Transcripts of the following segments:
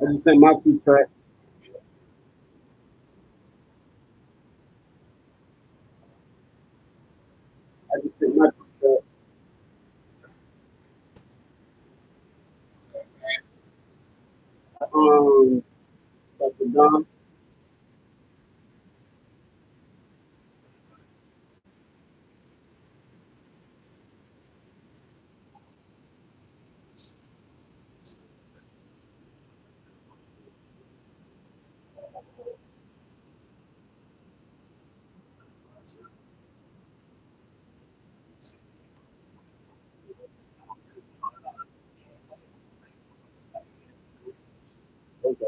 I just sent my 2 tracks. I just sent my 2 tracks. Um, Dr. Don. Okay.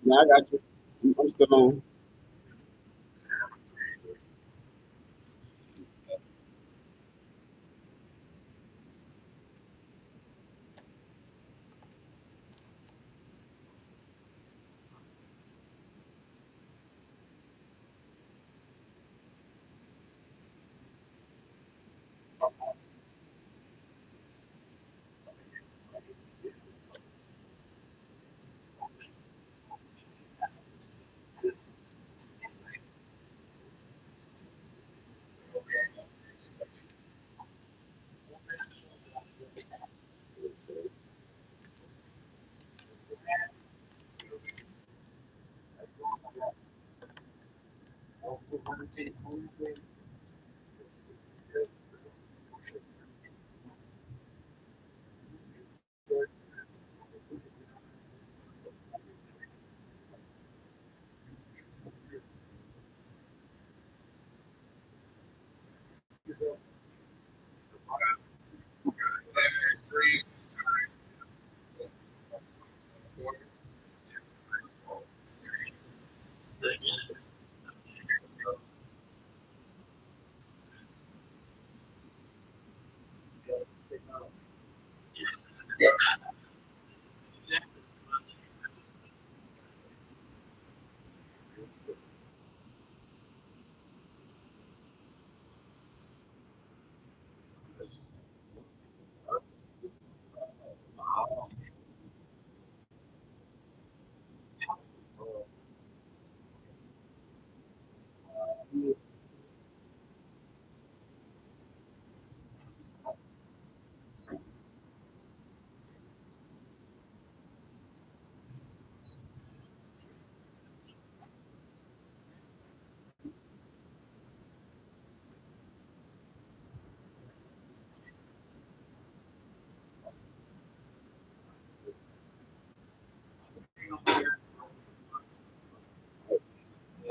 Yeah, I got you. I'm still on.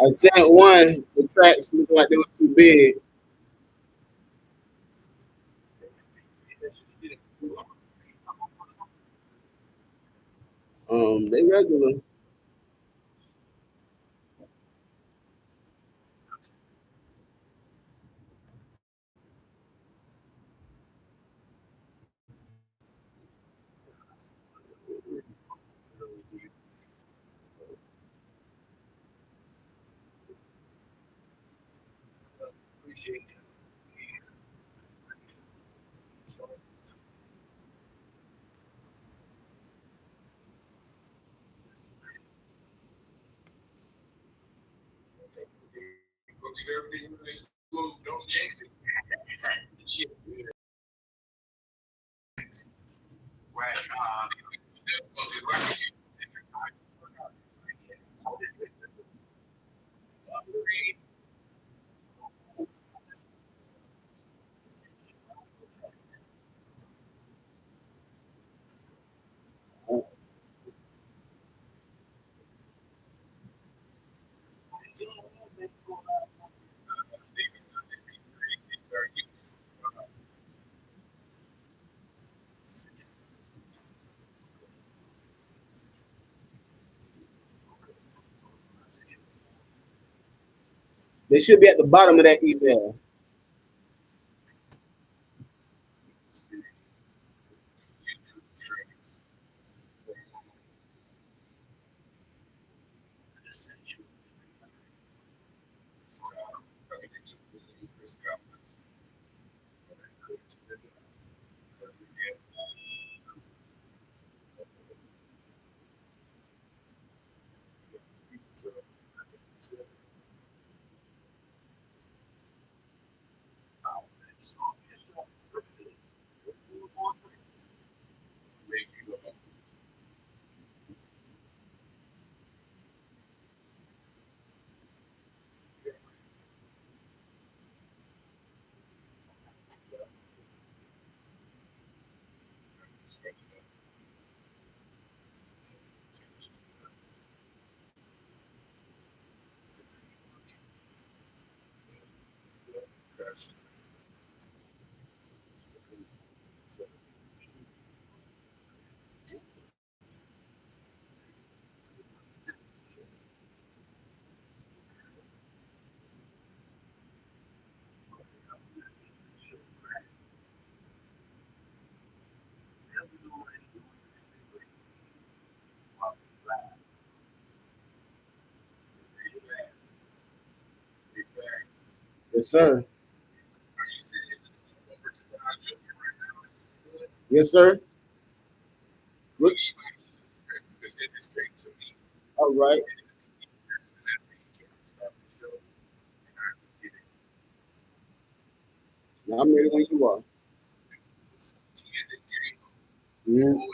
I sent one. The tracks looked like they were too big. They regular. They should be at the bottom of that email. Yes, sir. Yes, sir. Look, all right. Now I'm ready when you are. Mhm.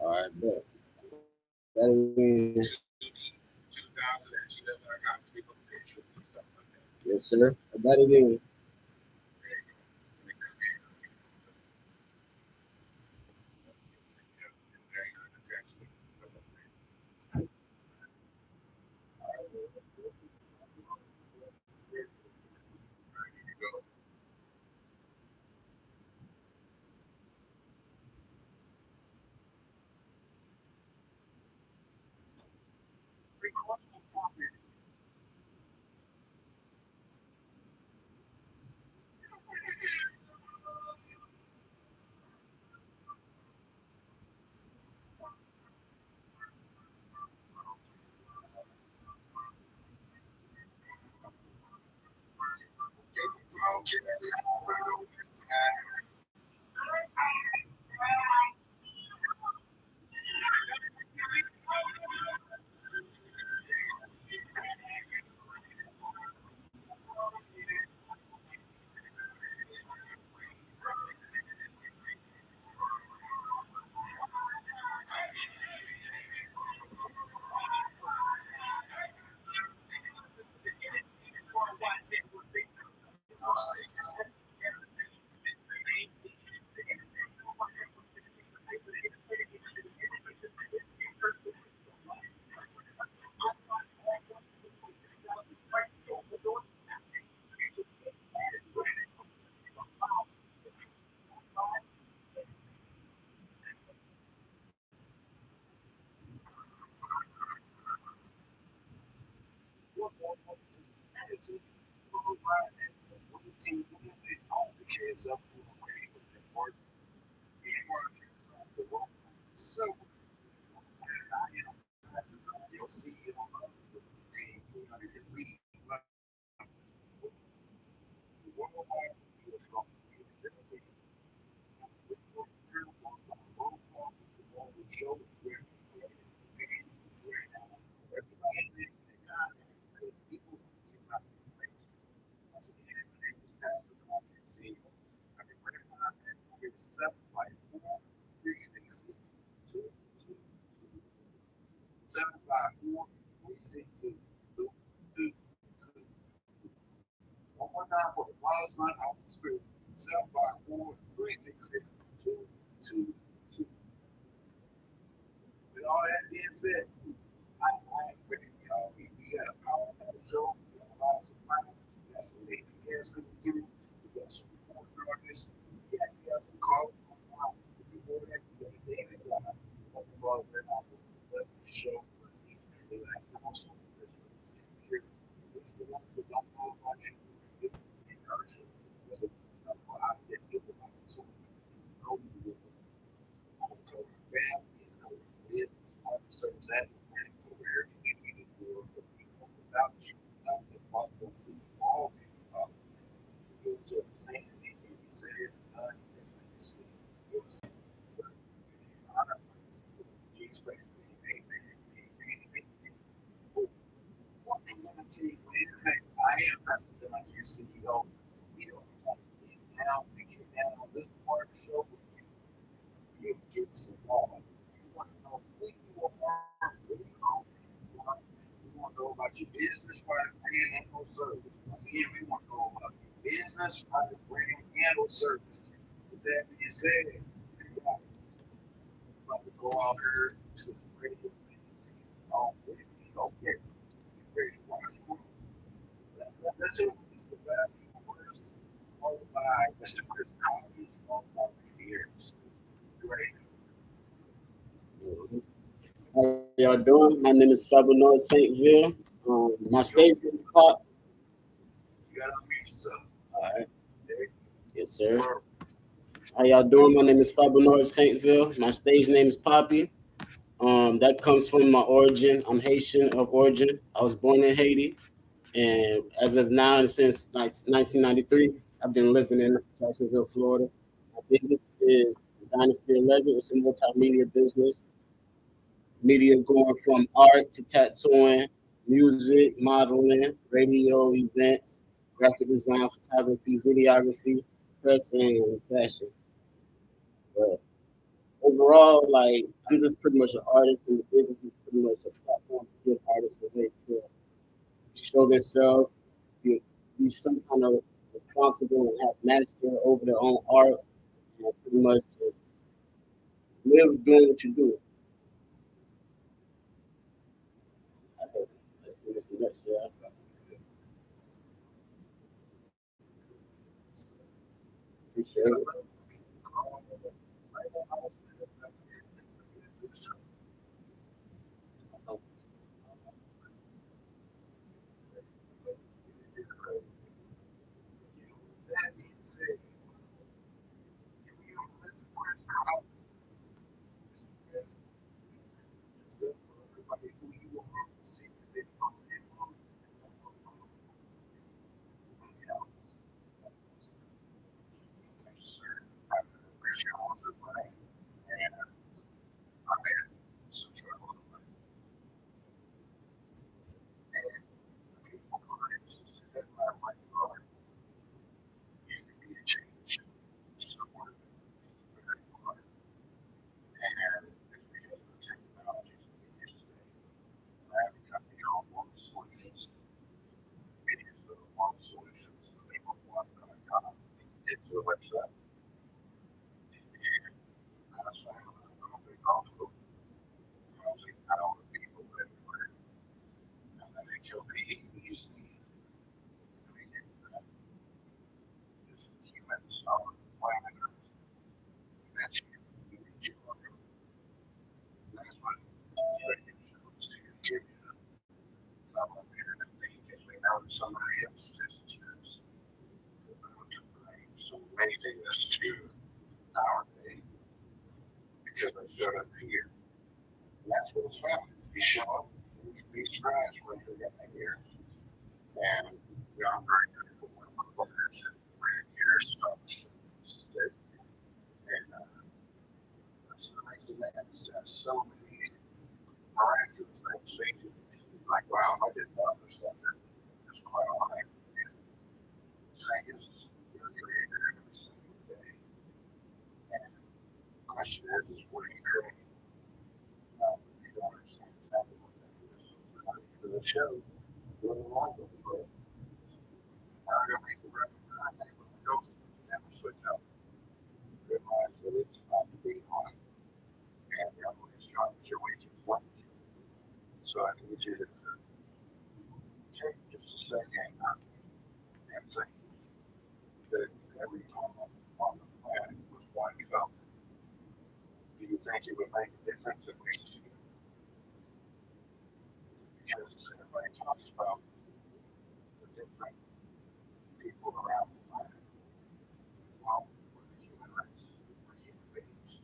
All right, bet. That is, yes, sir. That it is. How y'all doing? My name is Fabio Saintville. My stage name is Pop. All right. Yes, sir. How y'all doing? My name is Fabio Saintville. My stage name is Poppy. That comes from my origin. I'm Haitian of origin. I was born in Haiti, and as of now, and since 1993, I've been living in Jacksonville, Florida. My business is Dynasty 11. It's a multimedia business. Media going from art to tattooing, music, modeling, radio, events, graphic design, photography, videography, press, and fashion. But overall, like I'm just pretty much an artist, and the business is pretty much a platform to give artists a way to show themselves, be, be some kind of responsible and have mastery over their own art, and pretty much just live doing what you do. I think that's pretty much the nutshell. Appreciate it. our day because I showed up here. And that's what it's about. You show up, you can be surprised when you're getting here. And we are very grateful when my partners and we're here. So, and that's amazing that it's just so many miraculous things. Things like, wow, I didn't know this stuff. That's quite all right. And the thing is, you're a creator every single day. And the question is what are you creating? You don't understand exactly what that is. So, for the show, doing a lot of it. I'm going to make the recommend. I think when we go through the never switch up, realize that it's about to be on. And you're going to start your waking flight. So I need you to take just a second and think that every time on the planet was one cup. Do you think it would make a difference if we see it? Because everybody talks about the different people around the planet. Well, we're the human race. We're human beings.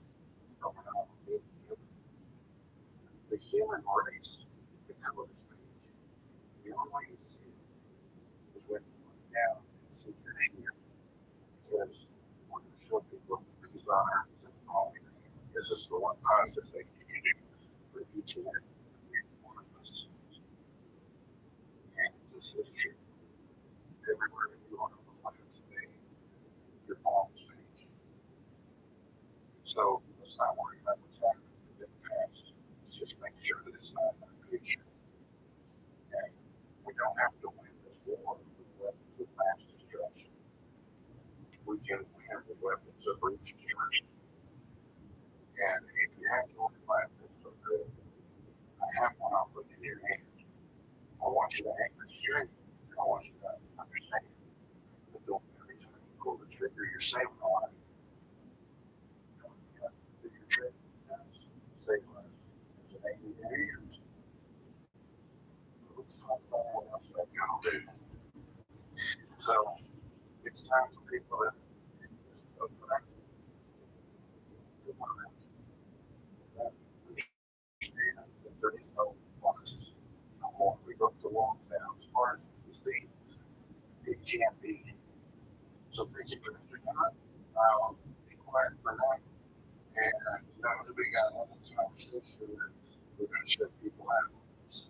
But we're not the human race, the colors page. The only way you see it is when you look down and see your hand. Because we're going to show people whose honor is in all your hand. This is the one positive thing you can do for each and every one of us. And this is true. Everywhere you are on the planet today, your palms page. So let's not worry about what's happened in the past. Let's just make sure that it's not in our future. And we don't have to win this war with weapons of mass destruction. We can win with weapons of reconstruction. And if you have to only buy a pistol, good. I have one I'll put in your hand. I want you to aim it straight. I want you to understand that every time you pull the trigger, you're saving a life. You know, do your trick, save lives. It's an 80 years. Let's talk about what else they're going to do. So it's time for people to just open up their mind that understand that there is no plus, no more. We broke the walls down as far as we see. It can't be. So thank you for Mr. God. I'll be quiet for now. And know that we got a lot of conversation that we're going to show people out. So,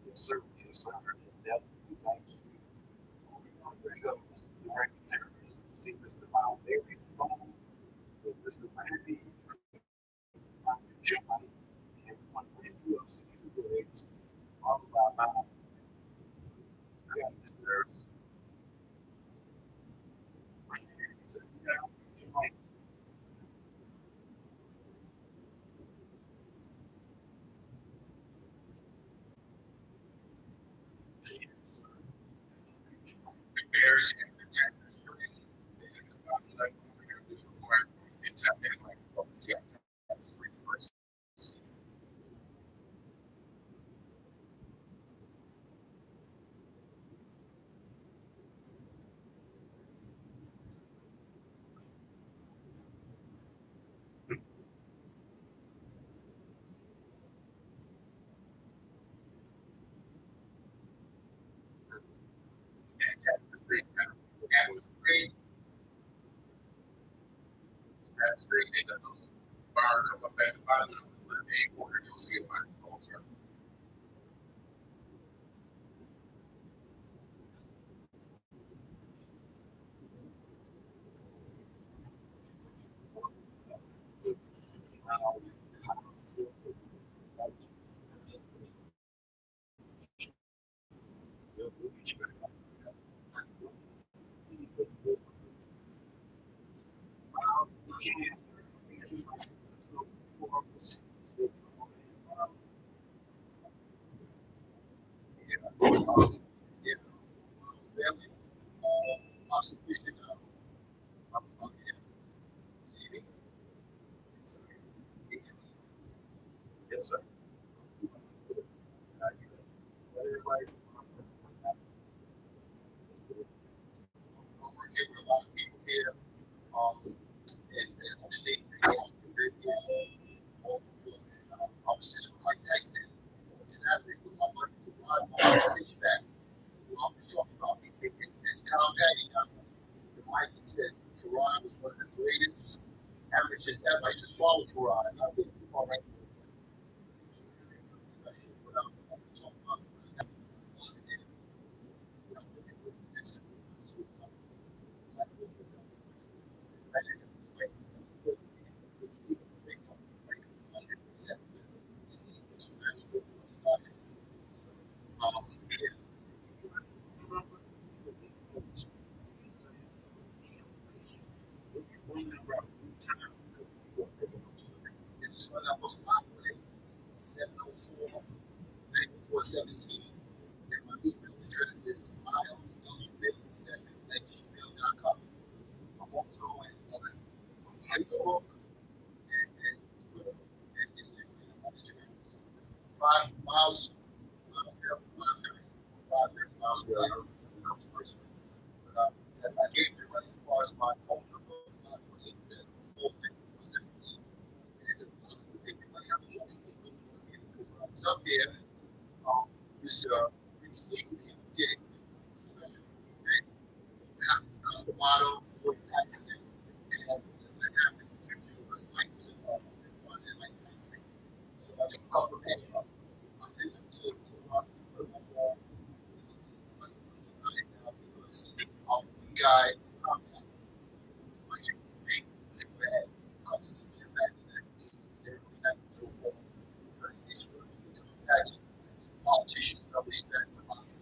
yes, sir. Yes, sir. Yep. Thank you. There you go. Mr. Direct Therapist. See Mr. Miles Daily phone with Mr. Randy. Jim, and one for you of Security Agency. All about now. Yeah, Mr. Yeah, Jim, Bears and protectors for any. Like we're going to do require and tap in like what the tap is reverse. And tap the screen now. And with screen, tap screen, and the bar come up at the bottom of the A corner. You'll see a microphone, sir. Yes, sir. Everybody, we're getting a lot of people here. Farad was one of the greatest amateurs ever. I used to follow Farad. I think all right. It's number 518-704-9417. And my email address is mileswbailey7@gmail.com. I'm also on Facebook and Twitter and Instagram. My Instagram is 5 miles, 530 miles away. But I gave you right as far as my phone number, 518-704-9417. It's a possible thing you might have a little bit going on here because when I was up there, Mr. Receive came getting the special event. The motto, what happened, and something that happened in Scripture was Mike was involved in one and Mike Tyson. So I took a couple of pictures. I sent them to Marcus, put them up on because of the guy, contact. My chick was big, bad, because he came back in 1904. These were contacting politicians, nobody's back in the box.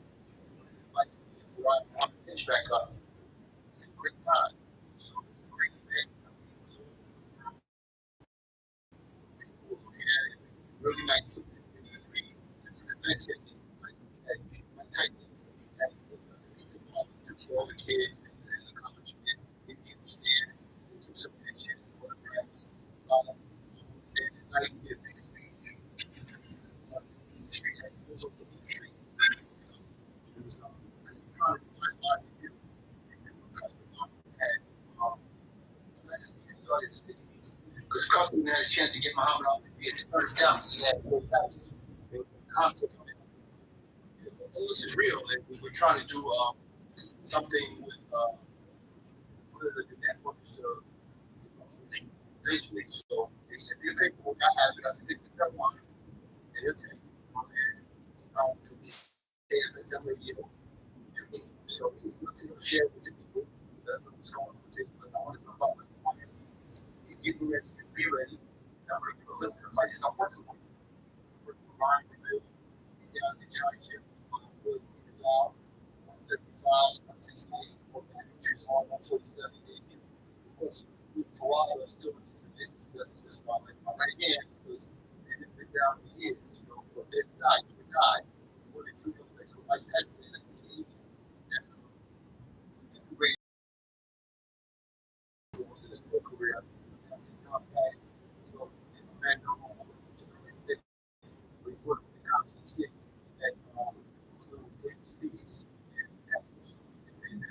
Like, if you want to pitch back up, it's a great time. So it's a great thing. I mean, it was all people were looking at it. It was really nice. It was 3 different events that did. Like Tyson, had the pizza parlor, took all the kids and the college kids, Indian stands, took some pictures, photographs. And then at night, he did a big speech. In the street, like, he was over the street. It was because he's trying to find a lot of people. And Custom had legacy that started in the 60s. Because Custom had a chance to get Muhammad Ali. He had to turn him down because he had 4,000. They were constantly coming. All this is real. And we were trying to do something with one of the networks to eventually. So they sent me the paperwork. I have it. I said, it's that one. And he'll take my man from KFSM radio. So he's going to share with the people what's going on with this. But I want to talk about he's getting ready to be ready. I'm going to give a list of fighters I'm working with. I'm working with Ryan Brazil. He's down in the championship. He's out 175, 168, Demetrius on 147 debut. Of course, for a while I was doing it. That's my right hand because it had been down for years. You know, from this guy to the guy. What did you do? Like Tyson in 1980. Great career. Top guy. So, man, he's working with the cops and kids that include Dave Seeds and Packers. And then I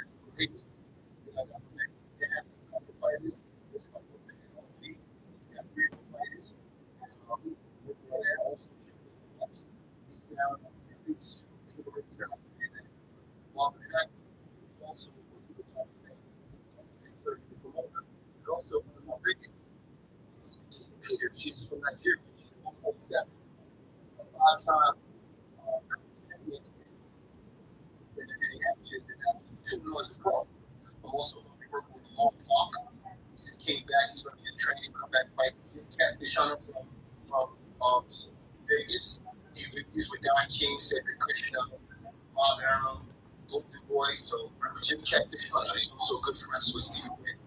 got the man with the dad, a couple of fighters. There's a couple of feet. He's got 3 more fighters. And also he's down, I think it's down. And then Bob Hack is also working with Tom Fay. He's very good promoter. And also one of my biggest is Peter. She's from Nigeria. She's 147. 5-time champion in the amateurs and now 2 noise pro. I'm also going to be working with Long Park. He just came back. He's going to be in training, come back and fight Catfish Hunter from Vegas. He's with Don King, Cedric Kushner, Bob Arum, Golden Boy. So remember Jim Catfish Hunter? He's also good friends with Steve Witt.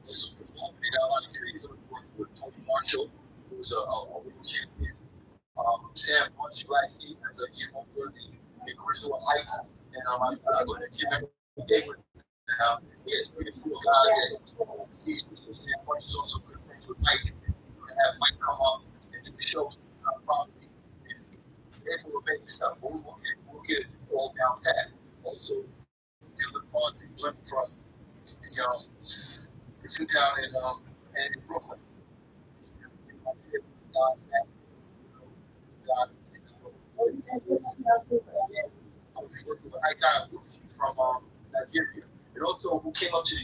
Also from Albany, they got a lot of creators working with Tony Marshall, who's a world champion. Sam Bunch Blackstein as a year over the Crystal Heights. And I go to the gym every day with him now. He has 3 or 4 guys that overseas. So Sam Bunch is also good friends with Mike. He's going to have Mike come up and do the show properly. And able to make stuff. We'll get it all down pat. Also, Dylan Fonzie went from the two down in Brooklyn. I was working with Ike Ibushi from Nigeria, and also who came up to the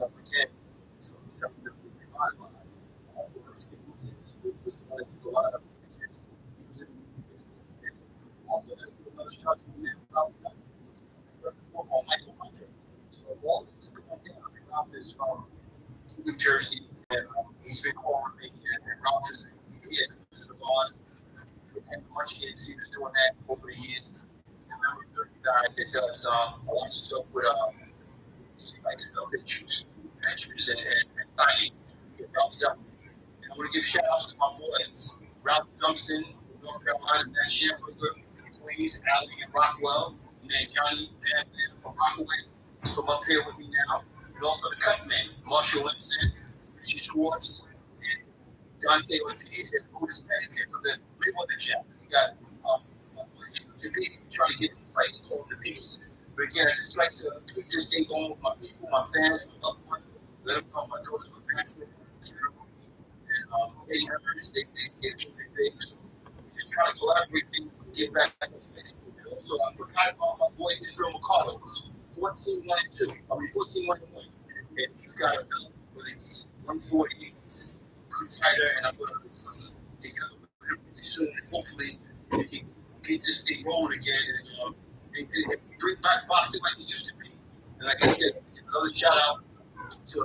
up again. So something that we revitalized. Was the one that took a lot of pictures. He was in the movie business. And also, there's another shot to be there. Ralph on Michael Hunter. So all this is going down. And Ralph is from New Jersey, and he's been calling me. And Ralph is here in the Wizard of Oz. And much kids, he was doing that over the years. He's a member of the guy that does a lot of stuff with like stuff that shoots matches and signing. He helps out. And I want to give shout outs to my boys, Ralph Dumpson from North Carolina, Matt Shamberger, Queens, Allie and Rockwell, and then Johnny Bam from Rockaway. He's from up here with me now. And also the cut men, Marshall Winston, Richie Schwartz, and Dante Ortiz, and Otis Manning from the Mayweather chapter. He got to be trying to get in the fight and call him the beast. But again, I just like to keep this thing going with my people, my fans, my loved ones. Let them know my daughters were passionate. And they heard they're doing big. So we're just trying to collaborate things and get back in the mix. And also, I forgot about my boy Israel McCarter, 14-1-2. 14-1-1. And he's got a belt, but he's 140. He's a good fighter, and I'm going to put something together with him really soon. And hopefully, we can get this thing rolling again and bring back boxing like it used to be. And like I said, another shout out to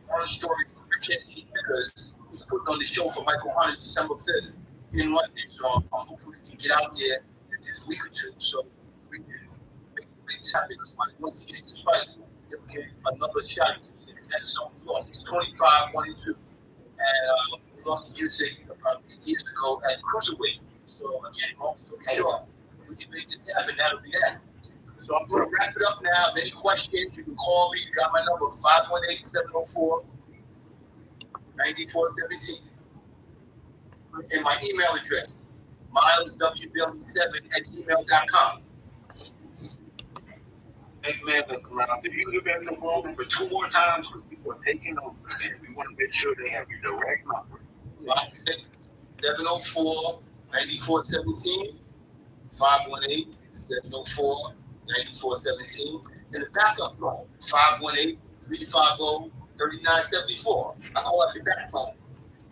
one story from Rich Energy, because he's putting on the show for Michael Hunter December 5th in London. So hopefully we can get out there in this week or two so we can make this happen. Because once he gets this fight, he'll get another shot. That's something he lost. He's 25-1-2. And he lost to Usyk about 8 years ago at cruiserweight. So again, long story short, if we can make this happen, that'll be that. So I'm going to wrap it up now. If any questions, you can call me. You got my number, 518-704-9417. And my email address, mileswbilly7@gmail.com. Hey man, listen, man, if you give in the room for 2 more times, because people are taking over, and we want to make sure they have your direct number. 704-9417, 518-704-9417, and the backup phone, 518-350-3974. I call it the back phone.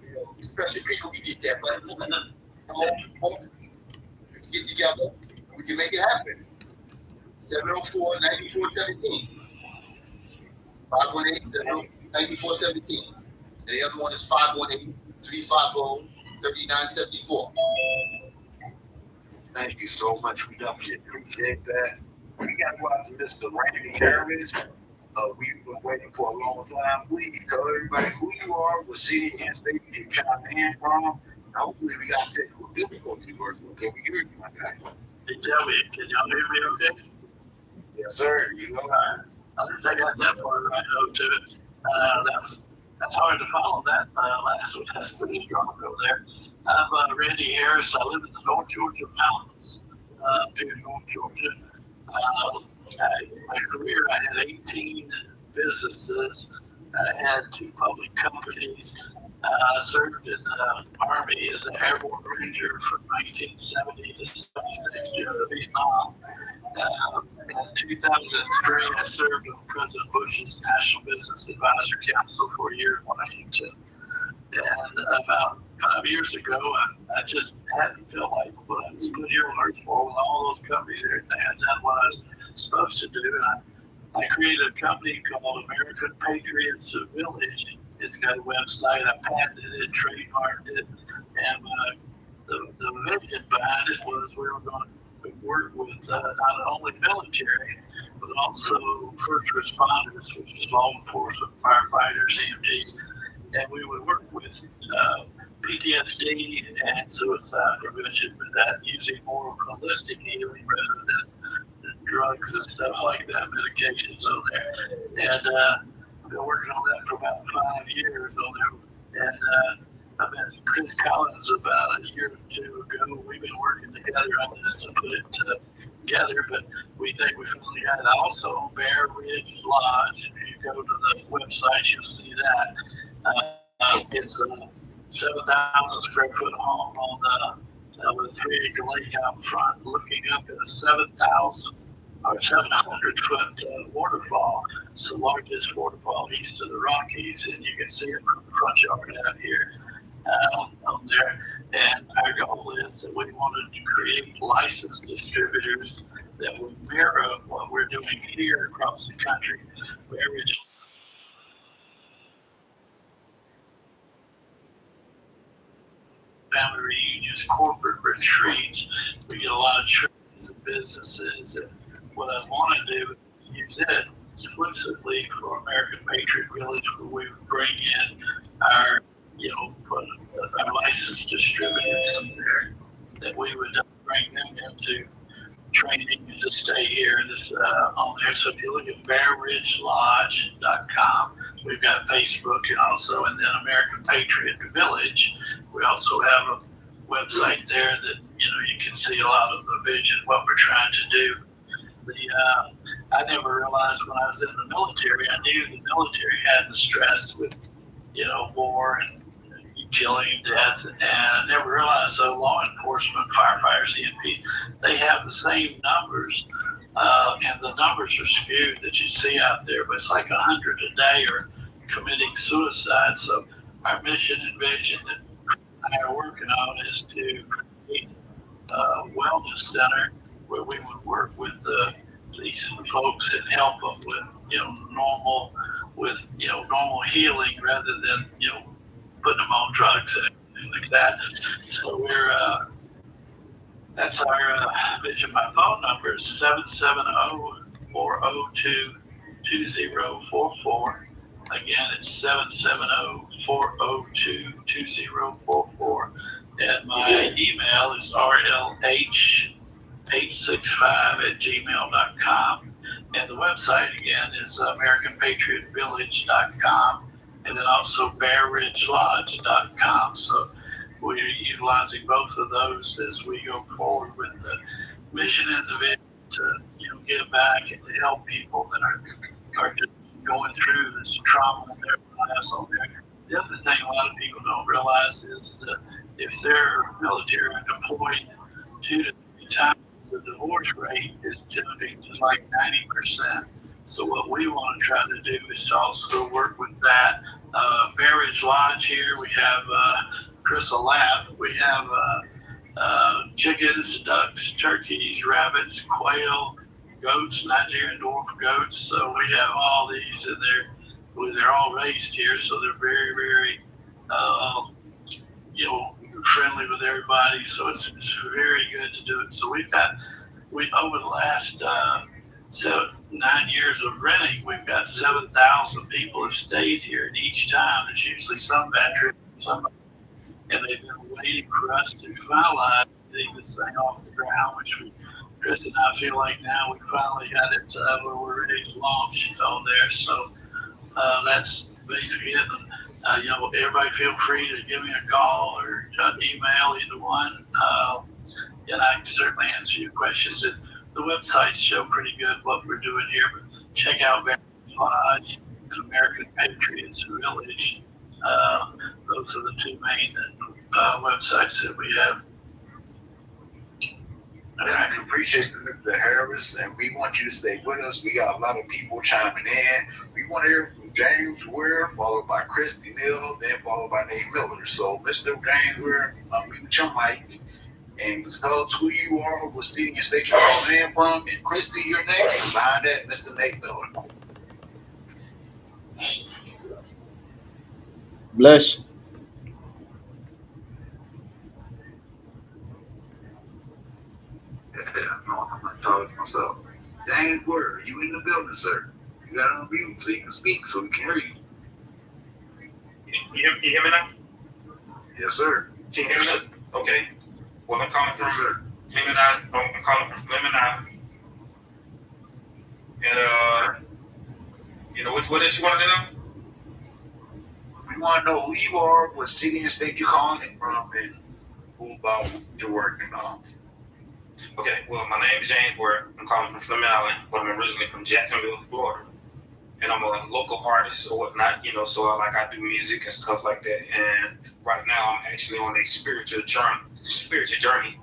You know, especially people can get that, but we can get together and we can make it happen. 704-9417, 518-704-9417, and the other one is 518-350-3974. Thank you so much. We definitely appreciate that. We got to go out to Mr. Randy Harris. We've been waiting for a long time. Please tell everybody who you are, what city and state you're chiming in from. Hopefully, we got technical difficulties working. Okay, we hear you, my guy. Hey, tell me, can y'all hear me okay? Yes, sir. You know that. I think I got that part right though too. That's hard to follow that last one. That's pretty strong over there. I'm Randy Harris. I live in the North Georgia mountains, up here in North Georgia. My career, I had 18 businesses. I had 2 public companies. I served in the Army as an airborne ranger from 1970 to 76 during Vietnam. In 2003, I served with President Bush's National Business Advisor Council for a year in Washington. And about 5 years ago, I just hadn't felt like what I was put here on earth for with all those companies and everything. I'd done what I was supposed to do. And I created a company called American Patriots Village. It's got a website. I patented it, trademarked it. And the vision behind it was we were going to work with not only military, but also first responders, which is law enforcement, firefighters, EMTs. And we would work with PTSD and suicide prevention, but that using more holistic healing rather than drugs and stuff like that, medications on there. And I've been working on that for about 5 years on there. And I met Chris Collins about a year or 2 ago. We've been working together on this to put it together, but we think we finally got it. Also, Bear Ridge Lodge, if you go to the website, you'll see that. It's a 7,000 square foot home on with a 3-acre lake out front, looking up at a 7,000 our 700-foot waterfall. It's the largest waterfall east of the Rockies, and you can see it from the front yard out here on there. And our goal is that we wanted to create licensed distributors that would mirror what we're doing here across the country. Beverage family reunions, corporate retreats. We get a lot of churches and businesses. And what I want to do is use it exclusively for American Patriot Village, where we bring in our, put our licensed distributors in there, that we would bring them into training and to stay here on there. So if you look at BearRidgeLodge.com, we've got Facebook and then American Patriot Village. We also have a website there that you can see a lot of the vision, what we're trying to do. I never realized when I was in the military, I knew the military had the stress with war and killing, death, and I never realized law enforcement, firefighters, EMP, they have the same numbers, and the numbers are skewed that you see out there, but it's like 100 a day are committing suicide. So our mission and vision that I are working on is to create a wellness center where we would work with these folks and help them with normal healing rather than putting them on drugs and everything like that. So that's our vision. My phone number is 770-402-2044. Again, it's 770-402-2044. And my email is rlh865@gmail.com. And the website again is AmericanPatriotVillage.com. And then also BearRidgeLodge.com. So we're utilizing both of those as we go forward with the mission and the vision to give back and to help people that are just going through this trauma in their lives on there. The other thing a lot of people don't realize is that if they're military or deployed 2 to 3 times, the divorce rate is jumping to like 90%. So what we want to try to do is to also work with that. Bear Ridge Lodge here, we have Chris will laugh. We have chickens, ducks, turkeys, rabbits, quail, goats, Nigerian dwarf goats. So we have all these, and they're all raised here, so they're very, very, friendly with everybody. So it's very good to do it. So over the last 9 years of renting, we've got 7,000 people have stayed here, and each time there's usually some veteran, and they've been waiting for us to finalize getting this thing off the ground, which Chris and I feel like now we finally got it where we're ready to launch it on there. So that's basically it. Everybody feel free to give me a call or email, either one, and I can certainly answer your questions. And the websites show pretty good what we're doing here, but check out Bear Ridge Lodge and American Patriots Village. Those are the two main websites that we have. I appreciate Mr. Harris, and we want you to stay with us. We got a lot of people chiming in. We want to hear from James Ware, followed by Christy Neal, then followed by Nate Miller. So, Mr. James Ware, unmute your mic and tell us who you are, what city and state you're calling in from, and Christy, you're next. And behind that, Mr. Nate Miller. Bless you. I'm not talking to myself. James Ware, you in the building, sir. You got to unmute so you can speak, so we can hear you. You hear me now? Yes, sir. Can you hear me now? Okay. Well, I'm calling from Fleming Island. I'm calling from Fleming Island. And what else you want to know? We want to know who you are, what city and state you're calling from, and who about what you're working on. Okay. Well, my name is James Ware. I'm calling from Fleming Island, but I'm originally from Jacksonville, Florida. And I'm a local artist or whatnot, so I do music and stuff like that. And right now I'm actually on a spiritual journey,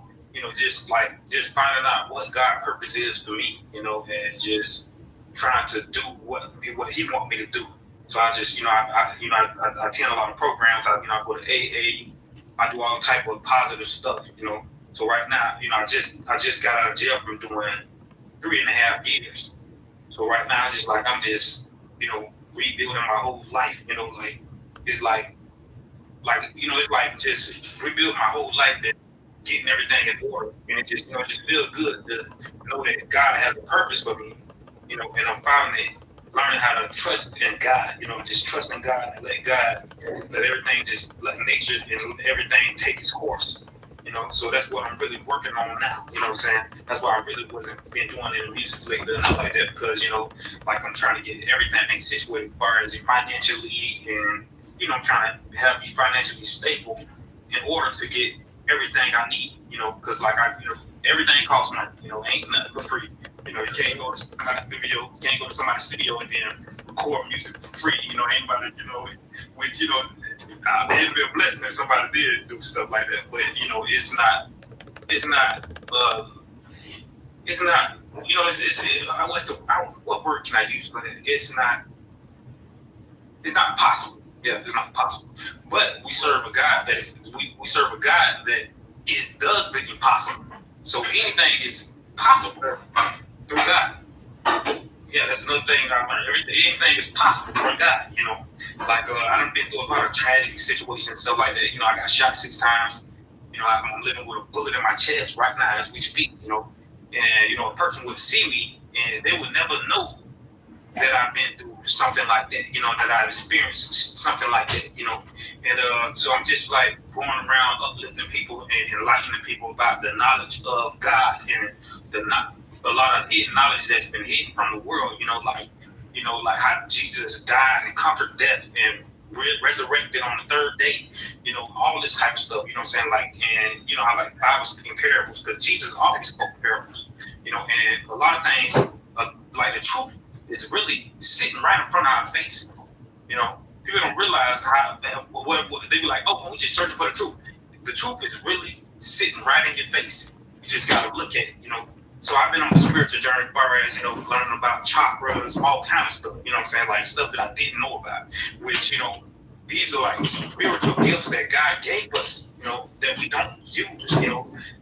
just finding out what God's purpose is for me, and just trying to do what He want me to do. So I just, I attend a lot of programs. I go to AA. I do all type of positive stuff, So right now, I just got out of jail from doing 3.5 years. So right now, I'm just, rebuilding my whole life. It's like it's like just rebuild my whole life and getting everything in order. And it just, just feel good to know that God has a purpose for me, and I'm finally learning how to trust in God, just trusting God and let everything let nature and everything take its course. So that's what I'm really working on now. You know what I'm saying? That's why I really wasn't been doing it recently and stuff like that, because like I'm trying to get everything situated as far as financially, and I'm trying to have be financially stable in order to get everything I need. Because like everything costs money. Ain't nothing for free. You can't go to somebody's studio and then record music for free. Anybody, which it'd be a blessing if somebody did do stuff like that. But it's not. What word can I use? But it's not possible. Yeah, it's not possible. But we serve a God we serve a God that does the impossible. So anything is possible through God. Yeah, that's another thing I learned. Anything is possible from God. Like I done been through a lot of tragic situations and stuff like that. I got shot 6 times. I'm living with a bullet in my chest right now as we speak. And a person would see me and they would never know that I've been through something like that, that I've experienced something like that, and so I'm just like going around uplifting people and enlightening people about the knowledge of God and a lot of hidden knowledge that's been hidden from the world, like how Jesus died and conquered death and resurrected on the 3rd day, all this type of stuff, what I'm saying, like, and how like the Bible speaking parables, because Jesus always spoke parables, and a lot of things, like the truth is really sitting right in front of our face. People don't realize what they be like, oh, we just searching for the truth. The truth is really sitting right in your face. You just gotta look at it, So I've been on a spiritual journey as far as, learning about chakras, all kind of stuff, what I'm saying, like stuff that I didn't know about, which, these are like spiritual gifts that God gave us, that we don't use,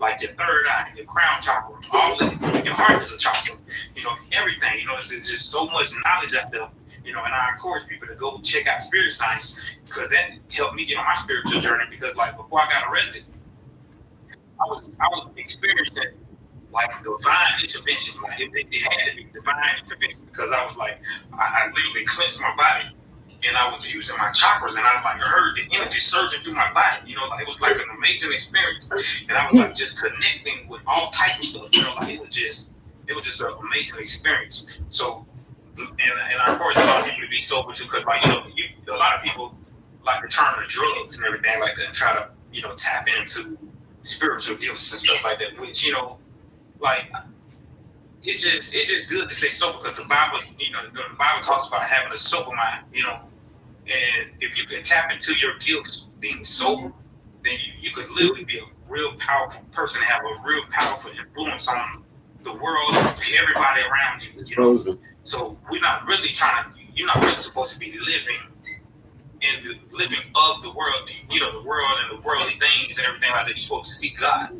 like your third eye, your crown chakra, all of it. Your heart is a chakra, everything, it's just so much knowledge out there, and I encourage people to go check out Spirit Science, because that helped me get on my spiritual journey, because like before I got arrested, I was experiencing like divine intervention. Like it had to be divine intervention, because I was like, I literally cleansed my body. And I was using my chakras, and I like heard the energy surging through my body. Like it was like an amazing experience, and I was like just connecting with all type of stuff. Like it was just an amazing experience. So, and I encourage a lot of people to be sober too, because like a lot of people like to turn to drugs and everything like that, and try to tap into spiritual gifts and stuff like that. Which like it's just good to stay sober, because the Bible, the Bible talks about having a sober mind, and if you can tap into your gifts being sober, then you could literally be a real powerful person, have a real powerful influence on the world, everybody around you. So we're not really you're not really supposed to be living of the world, the world and the worldly things and everything like that. You're supposed to see God,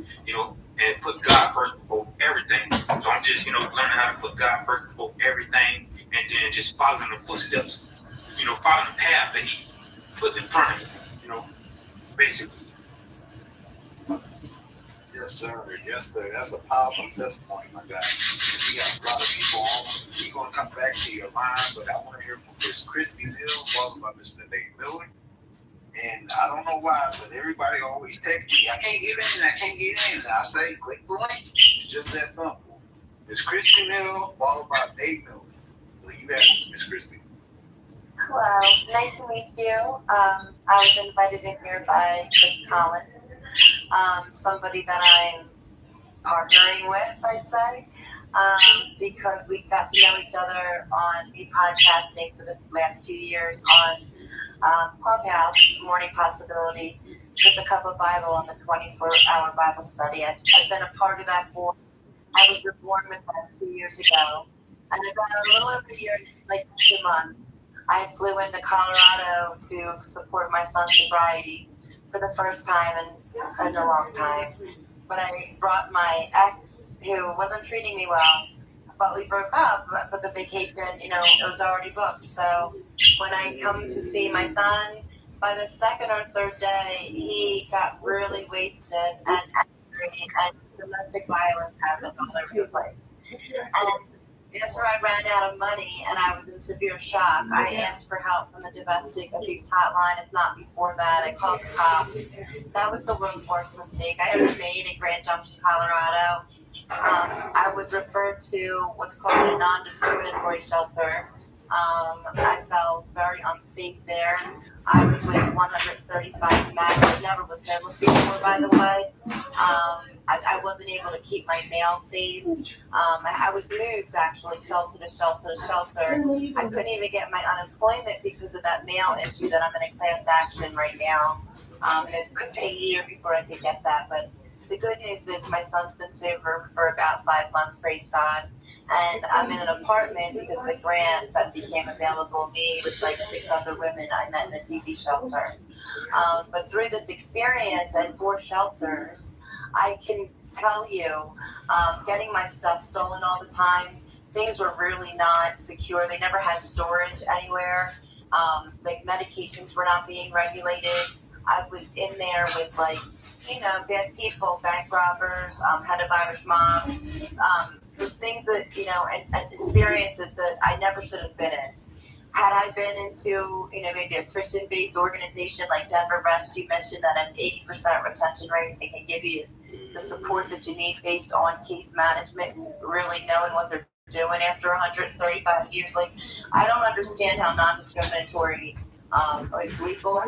and put God first before everything. So I'm just, learning how to put God first before everything, and then just following the footsteps, following the path that He put in front of me, basically. Yes, sir. Yes, sir. That's a powerful testimony, my guy. We got a lot of people on. We're going to come back to your line, but I want to hear from Miss Christy Mill, followed by Mr. Dave Miller. And I don't know why, but everybody always texts me, I can't get in. I say, click the link. It's just that simple. Miss Christy Mill, followed by Dave Miller. So you have Miss Christy. Hello, nice to meet you. I was invited in here by Chris Collins, somebody that I'm partnering with, I'd say, because we got to know each other on e-podcasting for the last 2 years on Clubhouse, Morning Possibility, with the Cup of Bible on the 24-hour Bible study. I've been a part of that board. I was reborn with them 2 years ago. And about a little over a year, like 2 months, I flew into Colorado to support my son's sobriety for the first time in a long time. But I brought my ex, who wasn't treating me well, but we broke up. But the vacation, it was already booked. So when I come to see my son, by the second or third day, he got really wasted and angry, and domestic violence happened all over the place. And after I ran out of money and I was in severe shock, I asked for help from the domestic abuse hotline. If not before that, I called the cops. That was the world's worst mistake I ever made in Grand Junction, Colorado. I was referred to what's called a non-discriminatory shelter. I felt very unsafe there. I was with 135 men. I never was homeless before, by the way. I wasn't able to keep my mail safe. I was moved, actually, shelter to shelter to shelter. I couldn't even get my unemployment because of that mail issue that I'm in a class action right now. And it could take a year before I could get that. But the good news is my son's been sober for about 5 months, praise God. And I'm in an apartment because of a grant that became available to me with like 6 other women I met in a DV shelter. But through this experience and 4 shelters, I can tell you, getting my stuff stolen all the time, things were really not secure. They never had storage anywhere. Like medications were not being regulated. I was in there with bad people, bank robbers, head of Irish mob, just things that, and experiences that I never should have been in. Had I been into, maybe a Christian-based organization like Denver Rescue mentioned that have 80% retention rates and can give you the support that you need based on case management, really knowing what they're doing after 135 years. I don't understand how non-discriminatory is legal.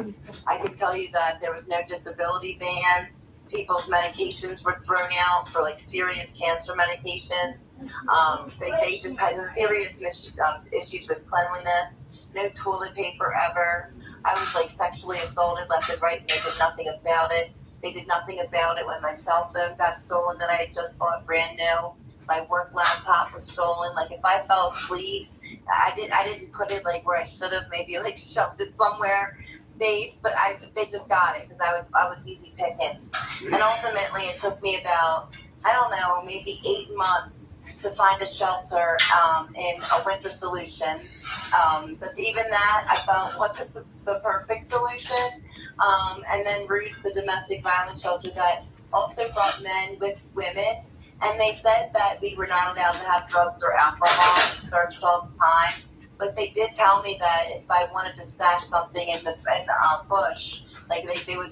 I can tell you that there was no disability ban. People's medications were thrown out for serious cancer medications. They just had serious issues with cleanliness. No toilet paper ever. I was sexually assaulted left and right, and they did nothing about it. They did nothing about it when my cell phone got stolen that I had just bought brand new. My work laptop was stolen. If I fell asleep, I didn't put it where I should have, maybe shoved it somewhere safe, but they just got it because I was easy pickings. And ultimately it took me about, maybe 8 months to find a shelter in a winter solution. But even that I felt wasn't the perfect solution. And then Roots, the domestic violence shelter that also brought men with women. And they said that we were not allowed to have drugs or alcohol. We searched all the time. But they did tell me that if I wanted to stash something in the bush, they would